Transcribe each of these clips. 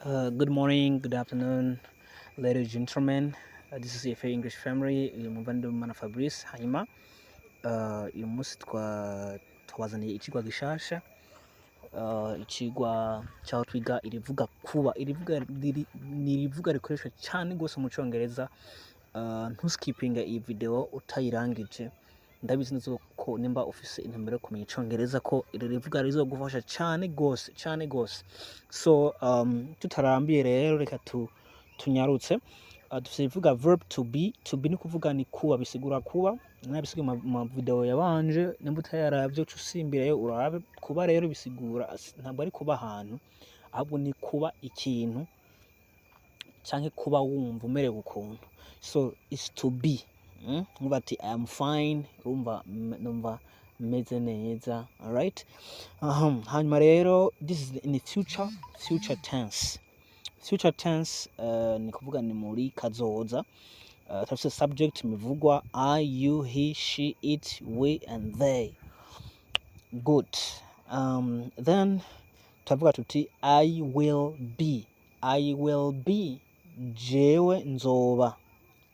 Good morning, good afternoon, ladies and gentlemen. This is FA English Family. Uyu muvandimwe na Fabrice hanyuma uyu munsi twabazaniye ikigwa gishasha, ikigwa cyaho twiga irivuga kuba. Irivuga rikoreshwa cyane gose mu Cyongereza. Ntuskipinga iyi video utayirangije. Ndabizi neza ko nimba ufise intumbero yo kumenya Icyongereza ko iri rivuga rizogufasha cyane gose. So tutarambiye rero reka tunyarutse. Dufise ivuga verb to be. To be ni kuvuga ni kuba, bisigura kuba. Nabisigaye mu video yabanje, nimba utayaravye uca usimbirayo urabe. Kuba rero bisigura ntabwo ari kuba ahantu, ahubwo ni kuba ikintu canke kuba wumva umerewe ukuntu. So it's to be. Nkuba ati I am fine, numva meze neza. Alright. Hanyuma rero this is in the future tense. Future tense ni kuvuga ni muri kazoza. Tafise subject mivugwa I, you, he, she, it, we and they. Good. Then tavuga tuti I will be. I will be. Jewe nzoba.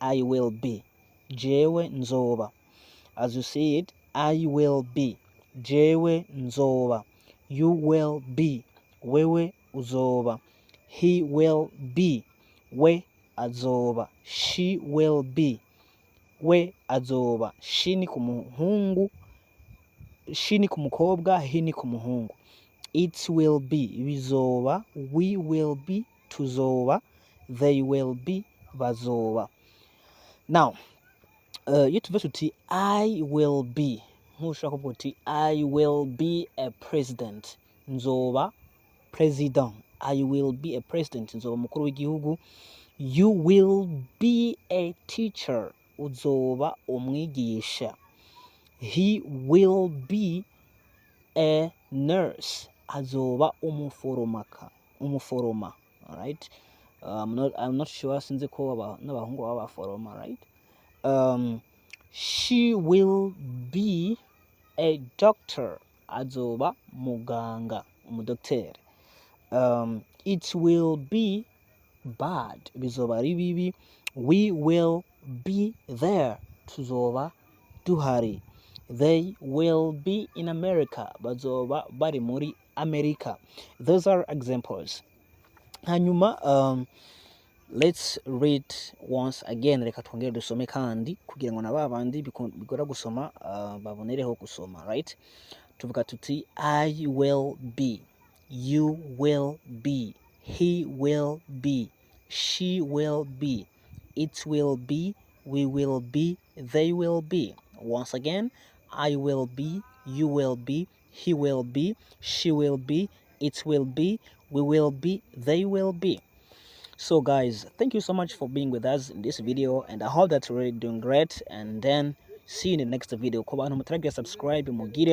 I will be. Jewe nzoba. As you see it, I will be. Jewe nzoba. You will be. Wewe uzoba. He will be. We azoba. She will be. We azoba. She ni kumuhungu. She ni kumukobwa. He ni kumuhungu. It will be. Bizoba. We will be. Tuzoba. They will be. Bazoba. Now, iyo tuvuze tuti I will be, ntushobora kuvuga uti I will be a president. Nzoba president. I will be a president. Nzoba mukuru w'igihugu. You will be a teacher. Uzoba umwigisha. He will be a nurse. Azoba umuforoma. Alright. I'm not sure since ko n'abahungu baba baforoma, right? She will be a doctor. Azoba muganga, umudoktere. It will be bad. Bizoba ari bibi. We will be there. Tuzoba duhari. They will be in America. Bazoba bari muri Amerika. Those are examples. Hanyuma let's read once again. Reka twongere dusome kandi kugira ngo nababandi bigora gusoma babonereho gusoma, right? Tuvuga tuti I will be. You will be. He will be. She will be. It will be. We will be. They will be. Once again, I will be. You will be. He will be. She will be. It will be. We will be. They will be. So guys, thank you so much for being with us in this video, and I hope that you're really doing great. And then see you in the next video. Kuba subscribe mugire